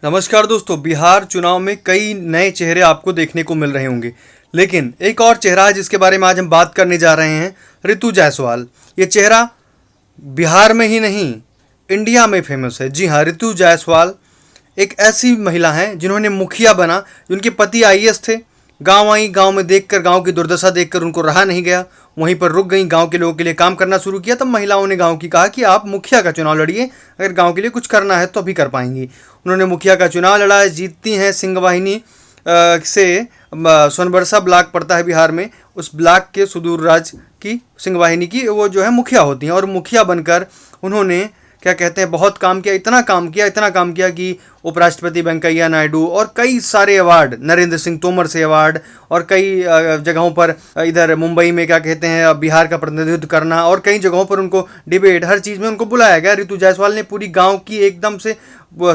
नमस्कार दोस्तों। बिहार चुनाव में कई नए चेहरे आपको देखने को मिल रहे होंगे, लेकिन एक और चेहरा है जिसके बारे में आज हम बात करने जा रहे हैं, ऋतु जायसवाल। ये चेहरा बिहार में ही नहीं, इंडिया में फेमस है। जी हाँ, ऋतु जायसवाल एक ऐसी महिला हैं जिन्होंने मुखिया बना। उनके पति आईएएस थे। गांव आई, गांव में देखकर, गांव की दुर्दशा देखकर उनको रहा नहीं गया, वहीं पर रुक गई। गांव के लोगों के लिए काम करना शुरू किया। तब महिलाओं ने गांव की कहा कि आप मुखिया का चुनाव लड़िए, अगर गांव के लिए कुछ करना है तो अभी कर पाएंगी। उन्होंने मुखिया का चुनाव लड़ा, जीतती हैं। सिंगवाहिनी से सोनबरसा ब्लॉक पड़ता है बिहार में, उस ब्लॉक के सुदूर राज की सिंगवाहिनी की वो जो है मुखिया होती हैं। और मुखिया बनकर उन्होंने क्या कहते हैं, बहुत काम किया, इतना काम किया कि उपराष्ट्रपति वेंकैया नायडू और कई सारे अवार्ड, नरेंद्र सिंह तोमर से अवार्ड, और कई जगहों पर, इधर मुंबई में क्या कहते हैं बिहार का प्रतिनिधित्व करना, और कई जगहों पर उनको डिबेट, हर चीज़ में उनको बुलाया गया। ऋतु जायसवाल ने पूरी गांव की एकदम से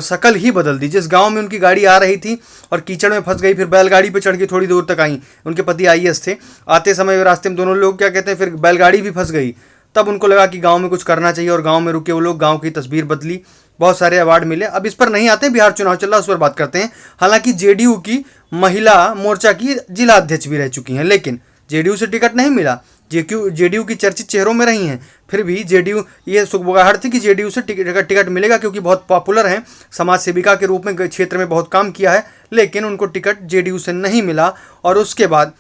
शकल ही बदल दी। जिस गांव में उनकी गाड़ी आ रही थी और कीचड़ में फंस गई, फिर बैलगाड़ी पर चढ़ के थोड़ी दूर तक आई। उनके पति आईएएस थे। आते समय रास्ते में दोनों लोग क्या कहते हैं, फिर बैलगाड़ी भी फंस गई। तब उनको लगा कि गांव में कुछ करना चाहिए, और गांव में रुके वो लोग, गांव की तस्वीर बदली, बहुत सारे अवार्ड मिले। अब इस पर नहीं आते, बिहार चुनाव चल रहा है उस पर बात करते हैं। हालांकि जेडीयू की महिला मोर्चा की जिला अध्यक्ष भी रह चुकी हैं, लेकिन जेडीयू से टिकट नहीं मिला। जेडीयू की चर्चित चेहरों में रही हैं। फिर भी जेडीयू, ये सुगबुगाहट थी कि जेडीयू से टिकट मिलेगा, क्योंकि बहुत पॉपुलर हैं, समाज सेविका के रूप में क्षेत्र में बहुत काम किया है, लेकिन उनको टिकट जेडीयू से नहीं मिला। और उसके बाद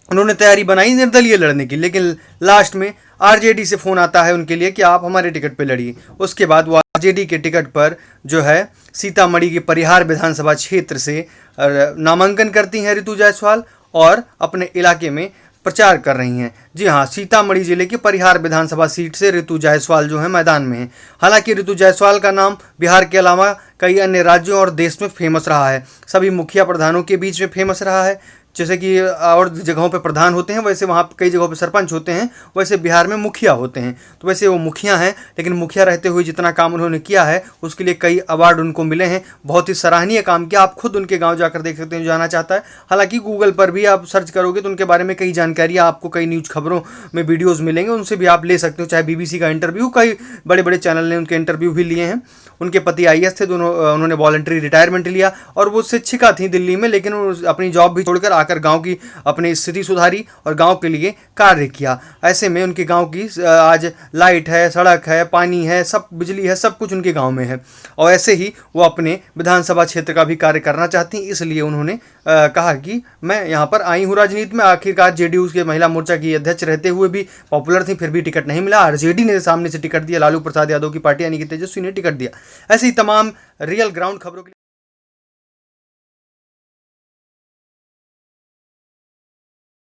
उन्होंने तैयारी बनाई निर्दलीय लड़ने की, लेकिन लास्ट में आरजेडी से फ़ोन आता है उनके लिए कि आप हमारे टिकट पे लड़िए। उसके बाद वो आरजेडी के टिकट पर जो है सीतामढ़ी के परिहार विधानसभा क्षेत्र से नामांकन करती हैं ऋतु जायसवाल, और अपने इलाके में प्रचार कर रही हैं। जी हाँ, सीतामढ़ी जिले के परिहार विधानसभा सीट से ऋतु जायसवाल जो है मैदान में है। हालांकि ऋतु जायसवाल का नाम बिहार के अलावा कई अन्य राज्यों और देश में फेमस रहा है। सभी मुखिया प्रधानों के बीच में फेमस रहा है। जैसे कि और जगहों पे प्रधान होते हैं, वैसे वहाँ कई जगहों पे सरपंच होते हैं, वैसे बिहार में मुखिया होते हैं। तो वैसे वो मुखिया हैं, लेकिन मुखिया रहते हुए जितना काम उन्होंने किया है उसके लिए कई अवार्ड उनको मिले हैं। बहुत ही सराहनीय काम किया। आप खुद उनके गांव जाकर देख सकते हैं जो जाना चाहता है। हालांकि गूगल पर भी आप सर्च करोगे तो उनके बारे में कई जानकारियाँ आपको, कई न्यूज़ खबरों में वीडियोज़ मिलेंगे, उनसे भी आप ले सकते हो। चाहे बीबीसी का इंटरव्यू, कई बड़े बड़े चैनल ने उनके इंटरव्यू भी लिए हैं। उनके पति आईएएस थे, दोनों उन्होंने वॉलंटरी रिटायरमेंट लिया, और वो शिक्षिका थी दिल्ली में, लेकिन अपनी जॉब भी छोड़कर आकर गाँव की अपनी स्थिति सुधारी और गांव के लिए कार्य किया। ऐसे में उनके गांव की आज लाइट है, सड़क है, पानी है, सब बिजली है, सब कुछ उनके गांव में है। और ऐसे ही वो अपने विधानसभा क्षेत्र का भी कार्य करना चाहती, इसलिए उन्होंने कहा कि मैं यहाँ पर आई हूँ राजनीति में। आखिरकार जेडीयू के महिला मोर्चा की अध्यक्ष रहते हुए भी पॉपुलर थी, फिर भी टिकट नहीं मिला। आरजेडी ने सामने से टिकट दिया, लालू प्रसाद यादव की पार्टी यानी कि तेजस्वी ने टिकट दिया। ऐसे ही तमाम रियल ग्राउंड खबरों के लिए